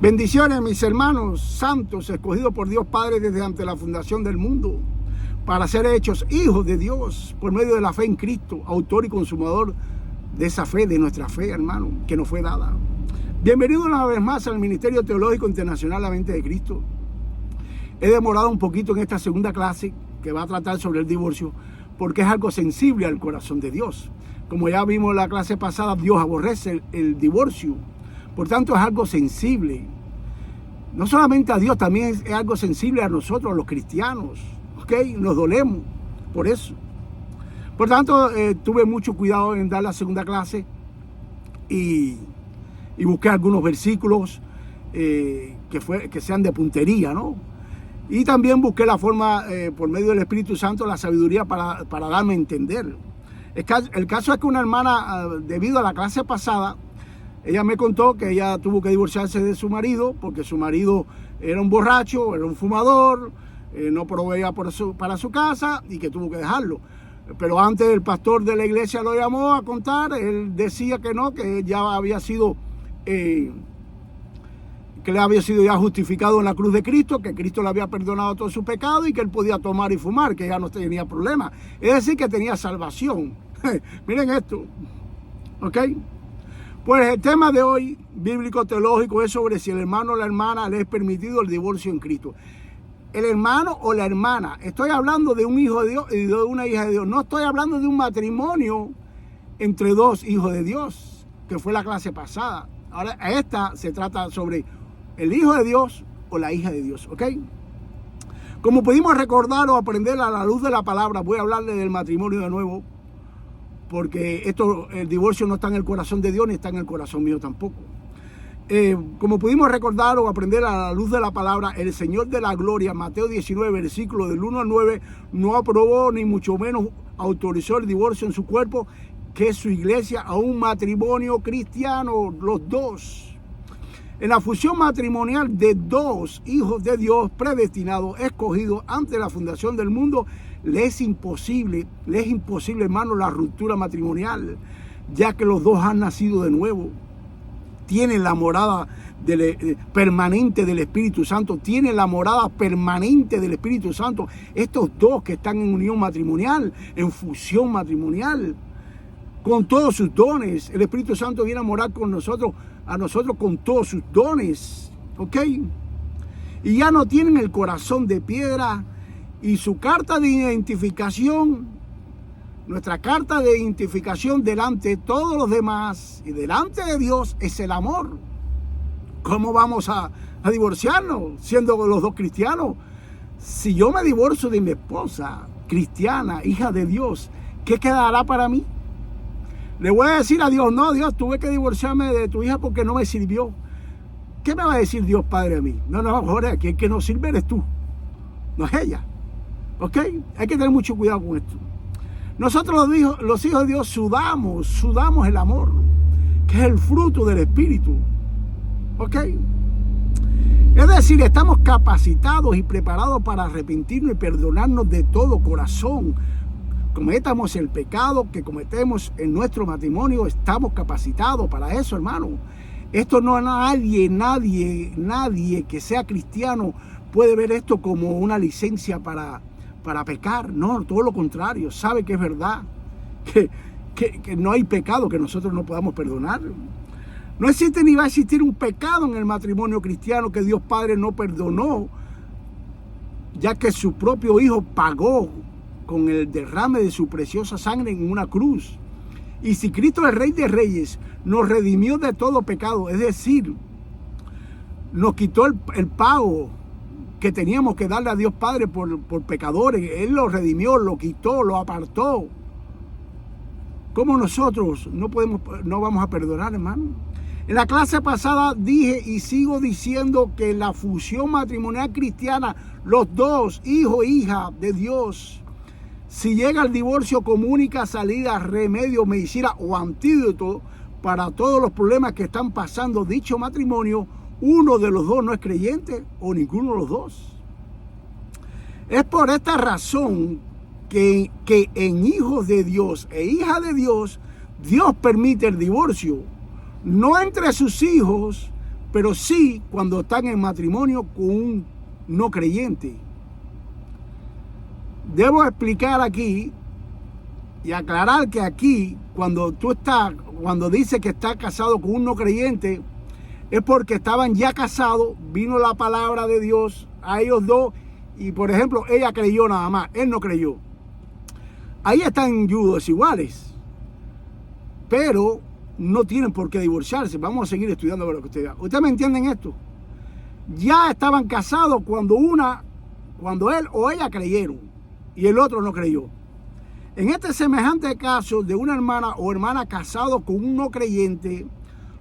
Bendiciones, mis hermanos santos, escogidos por Dios Padre desde ante la fundación del mundo, para ser hechos hijos de Dios por medio de la fe en Cristo, autor y consumador de esa fe, de nuestra fe, hermano, que nos fue dada. Bienvenido una vez más al Ministerio Teológico Internacional La Mente de Cristo. He demorado un poquito en esta segunda clase que va a tratar sobre el divorcio, porque es algo sensible al corazón de Dios. Como ya vimos en la clase pasada, Dios aborrece el divorcio. Por tanto, es algo sensible. No solamente a Dios, también es algo sensible a nosotros, a los cristianos. ¿Ok? Nos dolemos por eso. Por tanto, tuve mucho cuidado en dar la segunda clase y busqué algunos versículos que sean de puntería, ¿no? Y también busqué la forma, por medio del Espíritu Santo, la sabiduría para darme a entender. El caso es que una hermana, debido a la clase pasada, ella me contó que ella tuvo que divorciarse de su marido porque su marido era un borracho, era un fumador, no proveía para su casa y que tuvo que dejarlo. Pero antes el pastor de la iglesia lo llamó a contar, él decía que no, que ya había sido, que le había sido ya justificado en la cruz de Cristo, que Cristo le había perdonado todo su pecado y que él podía tomar y fumar, que ya no tenía problema. Es decir, que tenía salvación. Miren esto, ¿ok? Pues el tema de hoy, bíblico-teológico, es sobre si el hermano o la hermana le es permitido el divorcio en Cristo. El hermano o la hermana, estoy hablando de un hijo de Dios y de una hija de Dios. No estoy hablando de un matrimonio entre dos hijos de Dios, que fue la clase pasada. Ahora, esta se trata sobre el hijo de Dios o la hija de Dios, ¿ok? Como pudimos recordar o aprender a la luz de la palabra, voy a hablarle del matrimonio de nuevo, porque el divorcio no está en el corazón de Dios ni está en el corazón mío tampoco. Como pudimos recordar o aprender a la luz de la palabra, el Señor de la Gloria, Mateo 19, versículo del 1 al 9, no aprobó ni mucho menos autorizó el divorcio en su cuerpo, que es su iglesia, a un matrimonio cristiano, los dos. En la fusión matrimonial de dos hijos de Dios predestinados, escogidos antes de la fundación del mundo, le es imposible, hermano, la ruptura matrimonial, ya que los dos han nacido de nuevo. Tienen la morada permanente del Espíritu Santo, tienen la morada permanente del Espíritu Santo. Estos dos que están en unión matrimonial, en fusión matrimonial, con todos sus dones. El Espíritu Santo viene a morar con nosotros, a nosotros con todos sus dones, ¿ok? Y ya no tienen el corazón de piedra y su carta de identificación, nuestra carta de identificación delante de todos los demás y delante de Dios es el amor. ¿Cómo vamos a divorciarnos siendo los dos cristianos? Si yo me divorcio de mi esposa cristiana, hija de Dios, ¿qué quedará para mí? Le voy a decir a Dios, no, Dios, tuve que divorciarme de tu hija porque no me sirvió. ¿Qué me va a decir Dios Padre a mí? No, Jorge, aquí el que no sirve eres tú, no es ella. ¿Ok? Hay que tener mucho cuidado con esto. Nosotros los hijos de Dios sudamos el amor, que es el fruto del Espíritu. ¿Ok? Es decir, estamos capacitados y preparados para arrepentirnos y perdonarnos de todo corazón. Cometamos el pecado que cometemos en nuestro matrimonio, estamos capacitados para eso, hermano. Esto no nadie que sea cristiano puede ver esto como una licencia para pecar. No, todo lo contrario, sabe que es verdad, que no hay pecado que nosotros no podamos perdonar. No existe ni va a existir un pecado en el matrimonio cristiano que Dios Padre no perdonó, ya que su propio Hijo pagó con el derrame de su preciosa sangre en una cruz. Y si Cristo, el Rey de Reyes, nos redimió de todo pecado, es decir, nos quitó el pago que teníamos que darle a Dios Padre por pecadores, Él lo redimió, lo quitó, lo apartó. ¿Cómo nosotros no vamos a perdonar, hermano? En la clase pasada dije y sigo diciendo que la fusión matrimonial cristiana, los dos, hijo e hija de Dios, si llega el divorcio como única salida, remedio, medicina o antídoto para todos los problemas que están pasando dicho matrimonio, uno de los dos no es creyente o ninguno de los dos. Es por esta razón que en hijos de Dios e hijas de Dios, Dios permite el divorcio, no entre sus hijos, pero sí cuando están en matrimonio con un no creyente. Debo explicar aquí y aclarar que aquí, cuando dice que está casado con un no creyente, es porque estaban ya casados, vino la palabra de Dios a ellos dos, y por ejemplo, ella creyó nada más, él no creyó. Ahí están yugos iguales, pero no tienen por qué divorciarse. Vamos a seguir estudiando lo que ustedes hagan. ¿Ustedes me entienden esto? Ya estaban casados cuando él o ella creyeron y el otro no creyó. En este semejante caso de una hermana o hermana casado con un no creyente,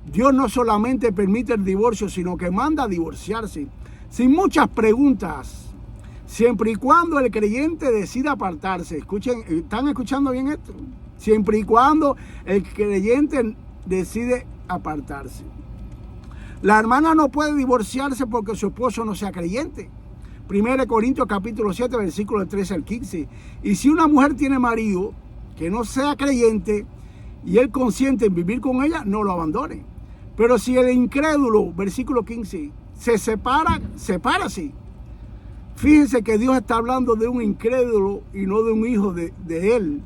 Dios no solamente permite el divorcio, sino que manda a divorciarse sin muchas preguntas, siempre y cuando el creyente decida apartarse. Escuchen, ¿están escuchando bien esto? Siempre y cuando el creyente decide apartarse. La hermana no puede divorciarse porque su esposo no sea creyente. 1 Corintios capítulo 7, versículos 13 al 15. Y si una mujer tiene marido que no sea creyente y él consiente en vivir con ella, no lo abandone. Pero si el incrédulo, versículo 15, se separa, sepárase. Fíjense que Dios está hablando de un incrédulo y no de un hijo de él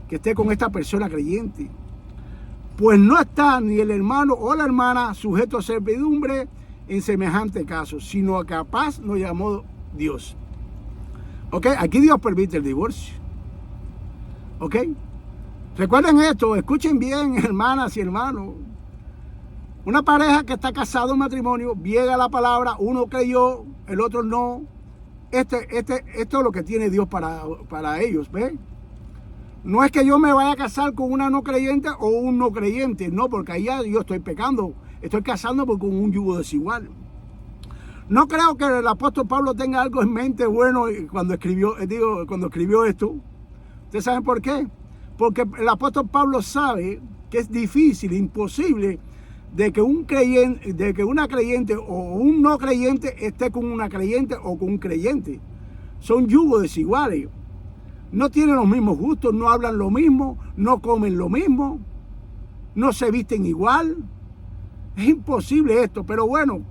que esté con esta persona creyente. Pues no está ni el hermano o la hermana sujeto a servidumbre en semejante caso, sino que a paz nos llamó Dios. ¿Ok? Aquí Dios permite el divorcio. ¿Ok? Recuerden esto, escuchen bien, hermanas y hermanos. Una pareja que está casado en matrimonio, llega la palabra, uno creyó, el otro no. Esto es lo que tiene Dios para ellos, ¿ven? No es que yo me vaya a casar con una no creyente o un no creyente, no, porque ahí ya yo estoy pecando, estoy casándome con un yugo desigual. No creo que el apóstol Pablo tenga algo en mente bueno cuando escribió esto. ¿Ustedes saben por qué? Porque el apóstol Pablo sabe que es difícil, imposible, de que una creyente o un no creyente esté con una creyente o con un creyente. Son yugos desiguales. No tienen los mismos gustos, no hablan lo mismo, no comen lo mismo, no se visten igual. Es imposible esto, pero bueno,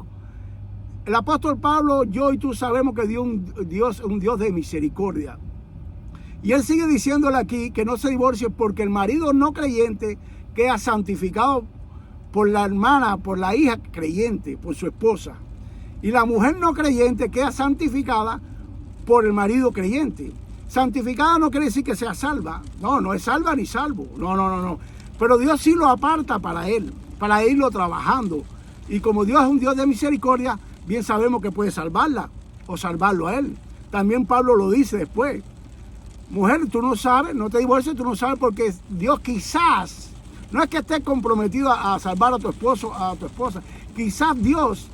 el apóstol Pablo, yo y tú sabemos que Dios es un Dios de misericordia. Y él sigue diciéndole aquí que no se divorcie porque el marido no creyente queda santificado por la hermana, por la hija creyente, por su esposa. Y la mujer no creyente queda santificada por el marido creyente. Santificada no quiere decir que sea salva. No, no es salva ni salvo. No. Pero Dios sí lo aparta para él, para irlo trabajando. Y como Dios es un Dios de misericordia, bien sabemos que puede salvarla o salvarlo a él. También Pablo lo dice después. Mujer, tú no sabes, no te divorcies, tú no sabes porque Dios quizás, no es que estés comprometido a salvar a tu esposo, a tu esposa, quizás Dios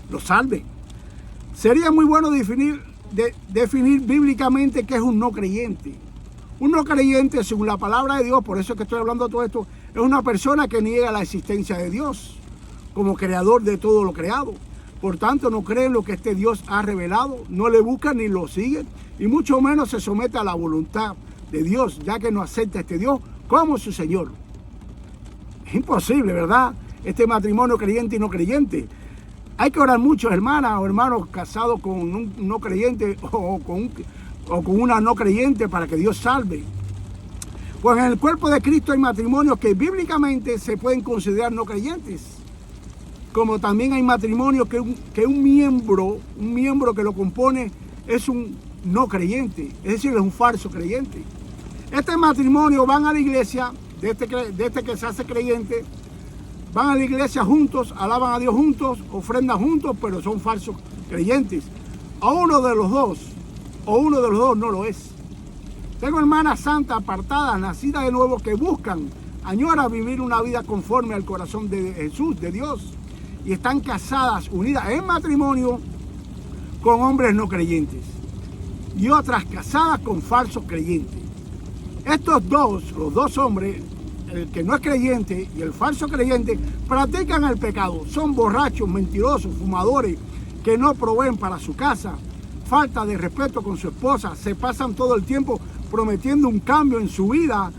lo salve. Sería muy bueno definir bíblicamente qué es un no creyente. Un no creyente, según la palabra de Dios, por eso es que estoy hablando de todo esto, es una persona que niega la existencia de Dios como creador de todo lo creado. Por tanto, no cree en lo que este Dios ha revelado, no le busca ni lo sigue, y mucho menos se somete a la voluntad de Dios, ya que no acepta a este Dios como su Señor. Es imposible, ¿verdad? Este matrimonio creyente y no creyente. Hay que orar mucho, hermanas o hermanos casados con un no creyente o con una no creyente para que Dios salve. Pues en el cuerpo de Cristo hay matrimonios que bíblicamente se pueden considerar no creyentes. Como también hay matrimonios que un miembro que lo compone es un no creyente, es decir, es un falso creyente. Este matrimonio van a la iglesia, de este que se hace creyente, van a la iglesia juntos, alaban a Dios juntos, ofrendan juntos, pero son falsos creyentes. O uno de los dos no lo es. Tengo hermanas santas, apartadas, nacidas de nuevo, que añoran vivir una vida conforme al corazón de Jesús, de Dios, y están casadas, unidas en matrimonio con hombres no creyentes, y otras casadas con falsos creyentes. Estos dos, los dos hombres, el que no es creyente y el falso creyente, practican el pecado. Son borrachos, mentirosos, fumadores, que no proveen para su casa, falta de respeto con su esposa, se pasan todo el tiempo prometiendo un cambio en su vida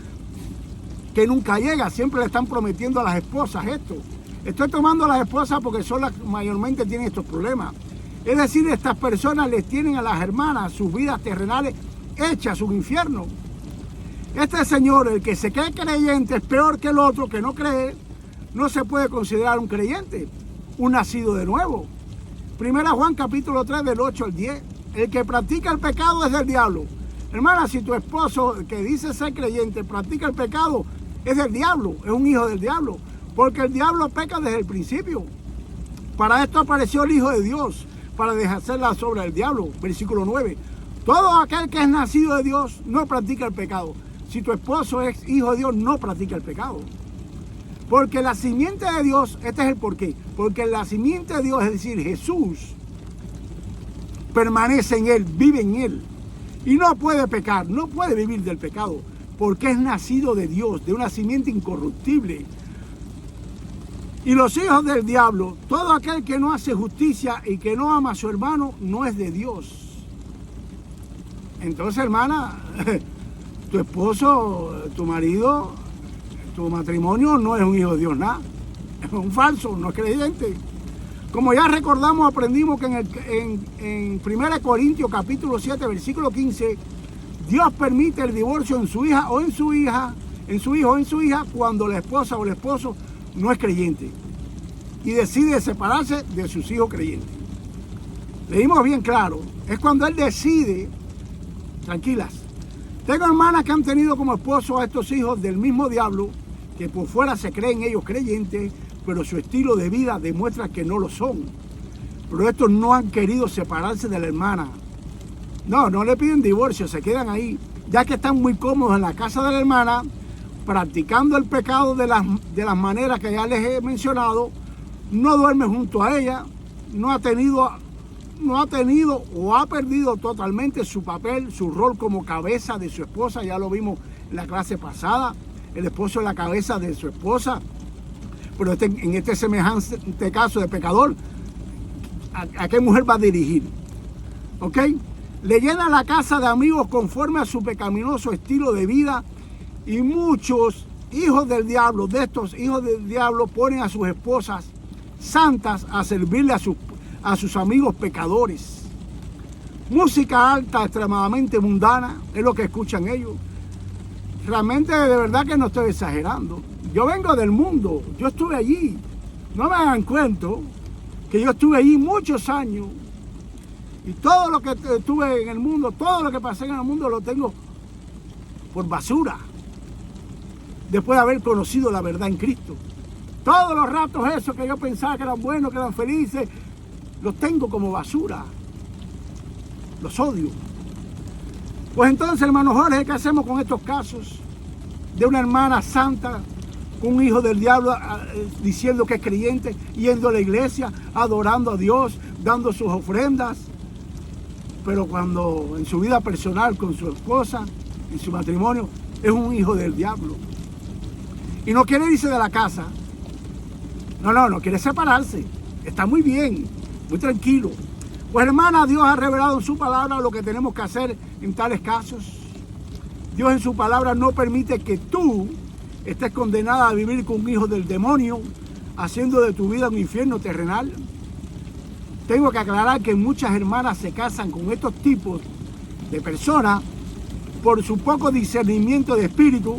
que nunca llega. Siempre le están prometiendo a las esposas esto. Estoy tomando a las esposas porque son las que mayormente tienen estos problemas. Es decir, estas personas les tienen a las hermanas sus vidas terrenales hechas un infierno. Este señor, el que se cree creyente, es peor que el otro que no cree. No se puede considerar un creyente, un nacido de nuevo. Primera Juan capítulo 3 del 8 al 10. El que practica el pecado es del diablo. Hermana, si tu esposo que dice ser creyente practica el pecado, es del diablo, es un hijo del diablo. Porque el diablo peca desde el principio. Para esto apareció el Hijo de Dios, para deshacer las obras del diablo. Versículo 9. Todo aquel que es nacido de Dios no practica el pecado. Si tu esposo es hijo de Dios, no practica el pecado. Porque la simiente de Dios, este es el porqué. Porque la simiente de Dios, es decir, Jesús, permanece en él, vive en él. Y no puede pecar, no puede vivir del pecado. Porque es nacido de Dios, de una simiente incorruptible. Y los hijos del diablo, todo aquel que no hace justicia y que no ama a su hermano, no es de Dios. Entonces, hermana, tu esposo, tu marido, tu matrimonio no es un hijo de Dios, nada. Es un falso, no es creyente. Como ya recordamos, aprendimos que en 1 Corintios capítulo 7, versículo 15, Dios permite el divorcio en su hija o en su hija, en su hijo o en su hija, cuando la esposa o el esposo no es creyente y decide separarse de sus hijos creyentes. Leímos bien claro, es cuando él decide, tranquilas. Tengo hermanas que han tenido como esposo a estos hijos del mismo diablo, que por fuera se creen ellos creyentes, pero su estilo de vida demuestra que no lo son. Pero estos no han querido separarse de la hermana. No le piden divorcio, se quedan ahí, ya que están muy cómodos en la casa de la hermana, practicando el pecado de las maneras que ya les he mencionado. No duerme junto a ella, no ha tenido o ha perdido totalmente su papel, su rol como cabeza de su esposa. Ya lo vimos en la clase pasada. El esposo es la cabeza de su esposa. Pero en este semejante caso de pecador, ¿a qué mujer va a dirigir? ¿Ok? Le llena la casa de amigos conforme a su pecaminoso estilo de vida. Y muchos hijos del diablo, de estos hijos del diablo, ponen a sus esposas santas a servirle a sus amigos pecadores. Música alta, extremadamente mundana, es lo que escuchan ellos. Realmente, de verdad que no estoy exagerando. Yo vengo del mundo, yo estuve allí. No me hagan cuento que yo estuve allí muchos años. Y todo lo que estuve en el mundo, todo lo que pasé en el mundo lo tengo por basura. Después de haber conocido la verdad en Cristo. Todos los ratos esos que yo pensaba que eran buenos, que eran felices, los tengo como basura. Los odio. Pues entonces, hermano Jorge, ¿qué hacemos con estos casos de una hermana santa, con un hijo del diablo diciendo que es creyente, yendo a la iglesia, adorando a Dios, dando sus ofrendas? Pero cuando en su vida personal con su esposa, en su matrimonio, es un hijo del diablo. Y no quiere irse de la casa. No quiere separarse. Está muy bien, muy tranquilo. Pues hermana, Dios ha revelado en su palabra lo que tenemos que hacer en tales casos. Dios en su palabra no permite que tú estés condenada a vivir con un hijo del demonio, haciendo de tu vida un infierno terrenal. Tengo que aclarar que muchas hermanas se casan con estos tipos de personas por su poco discernimiento de espíritu,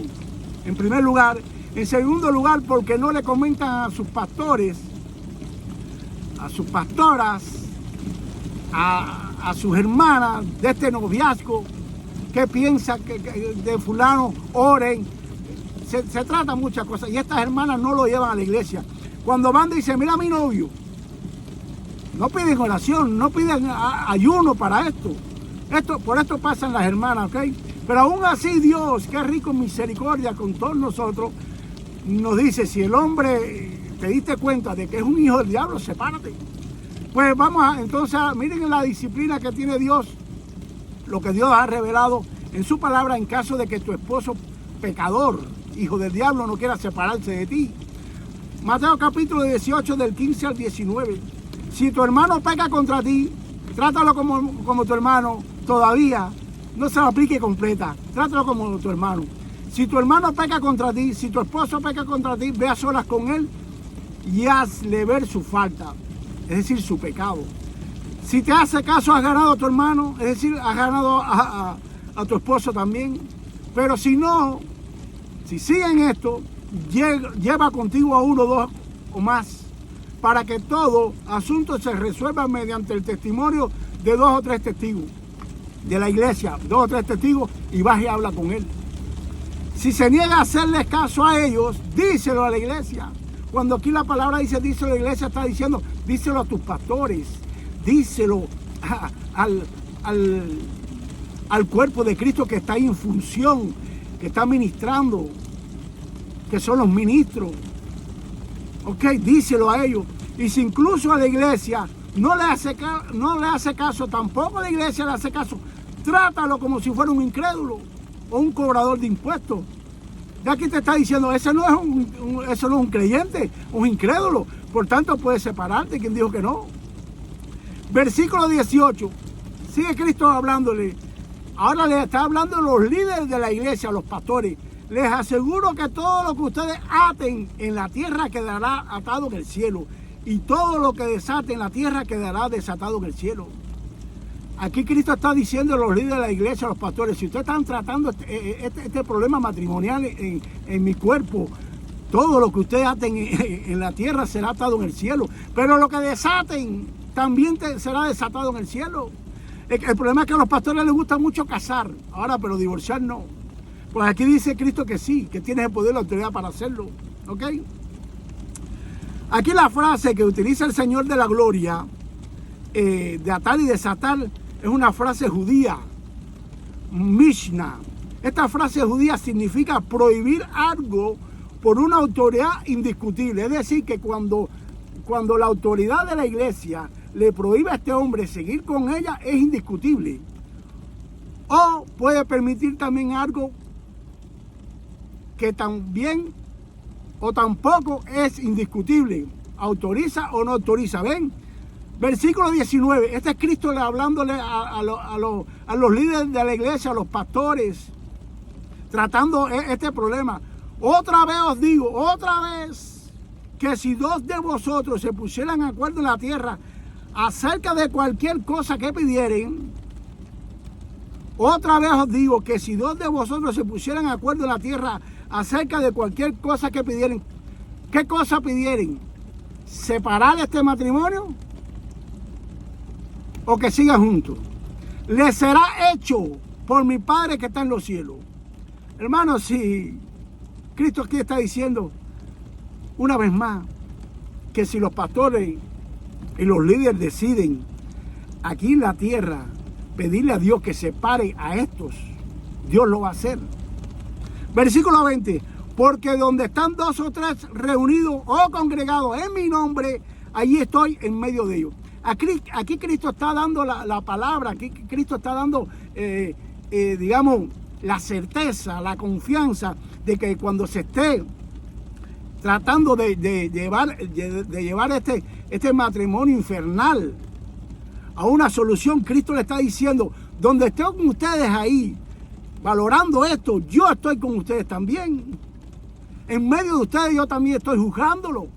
en primer lugar. En segundo lugar, porque no le comentan a sus pastores, a sus pastoras, a sus hermanas de este noviazgo, qué piensa que de fulano, oren. Se trata muchas cosas y estas hermanas no lo llevan a la iglesia. Cuando van dicen, mira a mi novio. No piden oración, no piden ayuno para esto. Por esto pasan las hermanas, ¿ok? Pero aún así Dios, que es rico en misericordia con todos nosotros, nos dice, si el hombre te diste cuenta de que es un hijo del diablo, sepárate. Pues entonces, miren la disciplina que tiene Dios, lo que Dios ha revelado en su palabra en caso de que tu esposo pecador, hijo del diablo, no quiera separarse de ti. Mateo capítulo 18 del 15 al 19. Si tu hermano peca contra ti, trátalo como tu hermano, todavía no se lo aplique completa, trátalo como tu hermano. Si tu hermano peca contra ti, si tu esposo peca contra ti, ve a solas con él y hazle ver su falta, es decir, su pecado. Si te hace caso, has ganado a tu hermano, es decir, has ganado a tu esposo también. Pero si no, si siguen esto, lleva contigo a uno, dos o más, para que todo asunto se resuelva mediante el testimonio de 2 o 3 testigos de la iglesia, 2 o 3 testigos, y vas y habla con él. Si se niega a hacerles caso a ellos, díselo a la iglesia. Cuando aquí la palabra dice díselo a la iglesia, está diciendo díselo a tus pastores, díselo al cuerpo de Cristo que está ahí en función, que está ministrando, que son los ministros. Ok, díselo a ellos. Y si incluso a la iglesia no le hace caso, tampoco la iglesia le hace caso, trátalo como si fuera un incrédulo o un cobrador de impuestos. Ya aquí te está diciendo, ese no es un creyente, un incrédulo. Por tanto, puedes separarte. ¿Quién dijo que no? Versículo 18. Sigue Cristo hablándole. Ahora le está hablando a los líderes de la iglesia, a los pastores. Les aseguro que todo lo que ustedes aten en la tierra quedará atado en el cielo. Y todo lo que desaten en la tierra quedará desatado en el cielo. Aquí Cristo está diciendo a los líderes de la iglesia, a los pastores, si ustedes están tratando este problema matrimonial en mi cuerpo, todo lo que ustedes aten en la tierra será atado en el cielo. Pero lo que desaten también será desatado en el cielo. El problema es que a los pastores les gusta mucho casar, ahora, pero divorciar no. Pues aquí dice Cristo que sí, que tienes el poder y la autoridad para hacerlo. ¿Ok? Aquí la frase que utiliza el Señor de la Gloria, de atar y desatar, es una frase judía, Mishnah. Esta frase judía significa prohibir algo por una autoridad indiscutible. Es decir, que cuando la autoridad de la iglesia le prohíbe a este hombre seguir con ella, es indiscutible. O puede permitir también algo que también o tampoco es indiscutible. Autoriza o no autoriza. ¿Ven? Versículo 19. Este es Cristo hablándole a los líderes de la iglesia, a los pastores, tratando este problema. Otra vez os digo, otra vez, que si 2 de vosotros se pusieran de acuerdo en la tierra acerca de cualquier cosa que pidieren, otra vez os digo que si 2 de vosotros se pusieran de acuerdo en la tierra acerca de cualquier cosa que pidieren, ¿qué cosa pidieren? ¿Separar este matrimonio o que sigan juntos? Les será hecho por mi Padre que está en los cielos. Hermanos, si Cristo aquí está diciendo una vez más que si los pastores y los líderes deciden aquí en la tierra pedirle a Dios que separe a estos, Dios lo va a hacer. Versículo 20. Porque donde están 2 o 3 reunidos o congregados en mi nombre, allí estoy en medio de ellos. Aquí Cristo está dando la palabra, aquí Cristo está dando, digamos, la certeza, la confianza de que cuando se esté tratando de llevar este matrimonio infernal a una solución, Cristo le está diciendo, donde estén ustedes ahí, valorando esto, yo estoy con ustedes también. En medio de ustedes yo también estoy juzgándolo.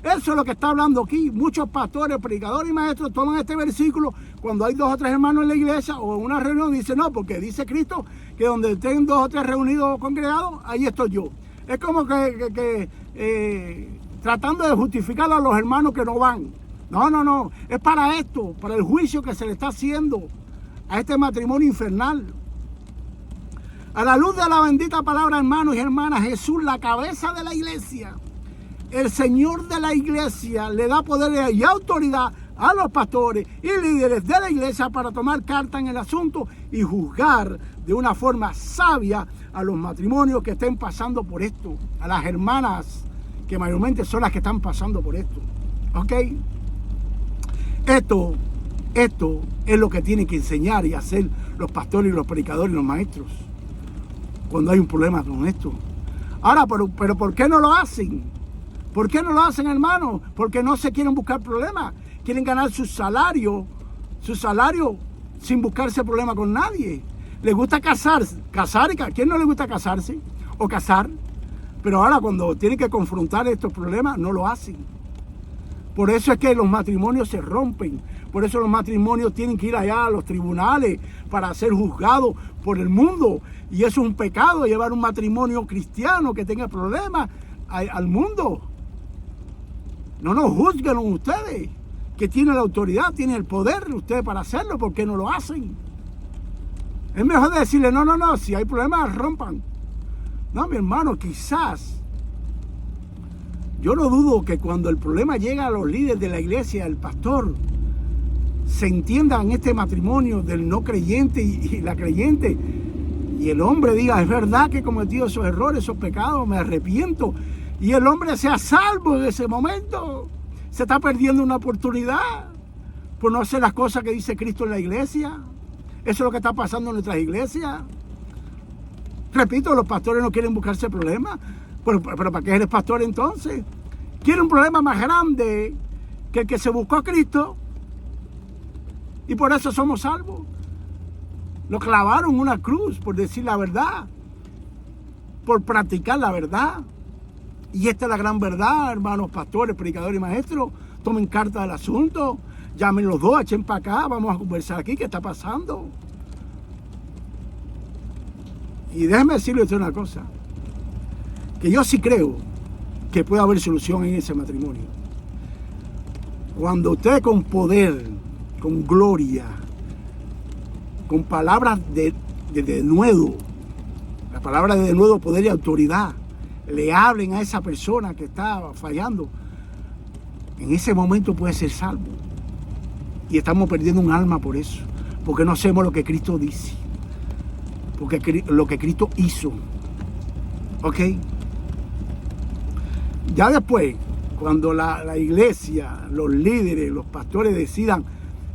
Eso es lo que está hablando aquí. Muchos pastores, predicadores y maestros toman este versículo cuando hay 2 o 3 hermanos en la iglesia o en una reunión, dicen no, porque dice Cristo que donde estén 2 o 3 reunidos o congregados, ahí estoy yo. Es como que tratando de justificar a los hermanos que no van. No. Es para esto, para el juicio que se le está haciendo a este matrimonio infernal. A la luz de la bendita palabra, hermanos y hermanas, Jesús, la cabeza de la iglesia, el Señor de la iglesia, le da poder y autoridad a los pastores y líderes de la iglesia para tomar carta en el asunto y juzgar de una forma sabia a los matrimonios que estén pasando por esto, a las hermanas que mayormente son las que están pasando por esto. ¿Ok? Esto es lo que tienen que enseñar y hacer los pastores y los predicadores y los maestros cuando hay un problema con esto. Ahora, pero ¿por qué no lo hacen? ¿Por qué no lo hacen, hermano? Porque no se quieren buscar problemas. Quieren ganar su salario sin buscarse problema con nadie. Les gusta casarse. ¿A quién no le gusta casarse? O casar. Pero ahora cuando tienen que confrontar estos problemas, no lo hacen. Por eso es que los matrimonios se rompen. Por eso los matrimonios tienen que ir allá a los tribunales para ser juzgados por el mundo. Y eso es un pecado, llevar un matrimonio cristiano que tenga problemas al mundo. No nos juzguen ustedes, que tienen la autoridad, tienen el poder ustedes para hacerlo. ¿Por qué no lo hacen? Es mejor decirle, no, si hay problemas, rompan. No, mi hermano, quizás, yo no dudo que cuando el problema llega a los líderes de la iglesia, el pastor, se entienda en este matrimonio del no creyente y la creyente, y el hombre diga, es verdad que he cometido esos errores, esos pecados, me arrepiento, y el hombre sea salvo en ese momento. Se está perdiendo una oportunidad por no hacer las cosas que dice Cristo en la iglesia. Eso es lo que está pasando en nuestras iglesias. Repito, los pastores no quieren buscarse problemas. Pero ¿para qué eres pastor entonces? Quiere un problema más grande que el que se buscó a Cristo. Y por eso somos salvos. Lo clavaron en una cruz por decir la verdad. Por practicar la verdad. Y esta es la gran verdad, hermanos pastores, predicadores y maestros. Tomen carta del asunto. Llamen los dos, echen para acá. Vamos a conversar aquí. ¿Qué está pasando? Y déjeme decirle usted una cosa. Que yo sí creo que puede haber solución en ese matrimonio. Cuando usted con poder, con gloria, con palabras de denuedo, la palabra de denuedo, poder y autoridad, le hablen a esa persona que está fallando, en ese momento puede ser salvo. Y estamos perdiendo un alma por eso, porque no hacemos lo que Cristo dice, porque lo que Cristo hizo. ¿Ok? Ya después, cuando la iglesia, los líderes, los pastores decidan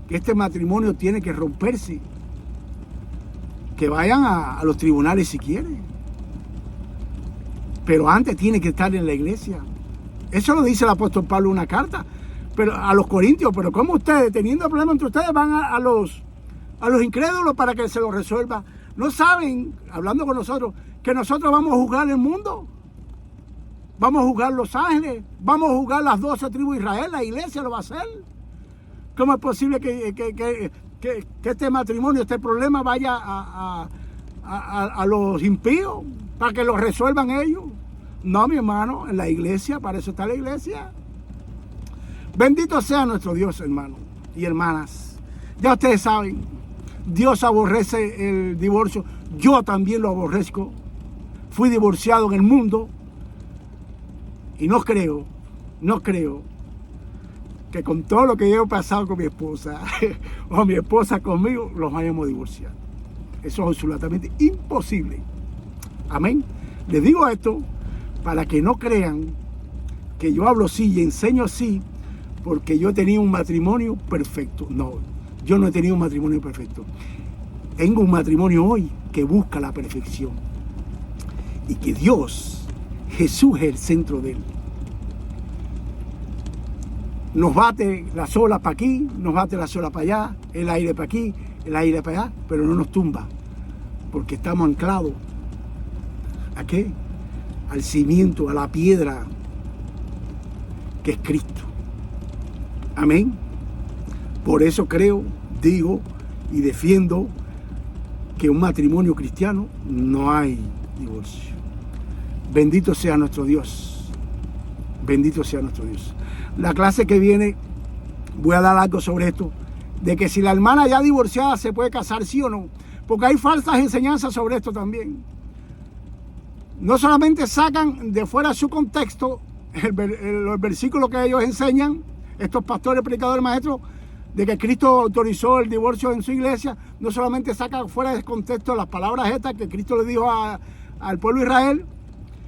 que este matrimonio tiene que romperse, que vayan a los tribunales si quieren. Pero antes tiene que estar en la iglesia. Eso lo dice el apóstol Pablo en una carta, pero a los corintios. Pero ¿cómo ustedes, teniendo problemas entre ustedes, van a los incrédulos para que se los resuelva? ¿No saben, hablando con nosotros, que nosotros vamos a juzgar el mundo? Vamos a juzgar Los Ángeles, vamos a juzgar las 12 tribus de Israel, la iglesia lo va a hacer. ¿Cómo es posible que este matrimonio, este problema vaya a los impíos para que lo resuelvan ellos? No, mi hermano, en la iglesia, para eso está la iglesia. Bendito sea nuestro Dios, hermanos y hermanas. Ya ustedes saben, Dios aborrece el divorcio. Yo también lo aborrezco. Fui divorciado en el mundo. Y no creo que con todo lo que yo he pasado con mi esposa o mi esposa conmigo, los vayamos a divorciar. Eso es absolutamente imposible. Amén. Les digo esto para que no crean que yo hablo así y enseño así porque yo he tenido un matrimonio perfecto. No, yo no he tenido un matrimonio perfecto. Tengo un matrimonio hoy que busca la perfección. Y que Dios, Jesús es el centro de él. Nos bate la sola para aquí, nos bate la sola para allá, el aire para aquí, el aire para allá, pero no nos tumba, porque estamos anclados. ¿A qué? Al cimiento, a la piedra, que es Cristo. Amén. Por eso creo, digo y defiendo que un matrimonio cristiano no hay divorcio. Bendito sea nuestro Dios. Bendito sea nuestro Dios. La clase que viene voy a dar algo sobre esto, de que si la hermana ya divorciada se puede casar, sí o no, porque hay falsas enseñanzas sobre esto también. No solamente sacan de fuera su contexto los versículos que ellos enseñan, estos pastores, predicadores, maestros, de que Cristo autorizó el divorcio en su iglesia, no solamente sacan fuera de contexto las palabras estas que Cristo le dijo al pueblo de Israel,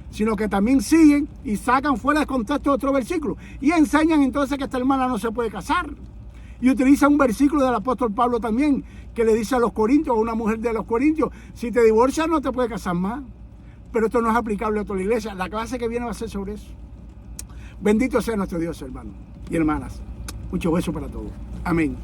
sino que también siguen y sacan fuera de contexto otro versículo y enseñan entonces que esta hermana no se puede casar. Y utiliza un versículo del apóstol Pablo también, que le dice a los corintios, a una mujer de los corintios, si te divorcias no te puedes casar más. Pero esto no es aplicable a toda la iglesia. La clase que viene va a ser sobre eso. Bendito sea nuestro Dios, hermanos y hermanas. Muchos besos para todos. Amén.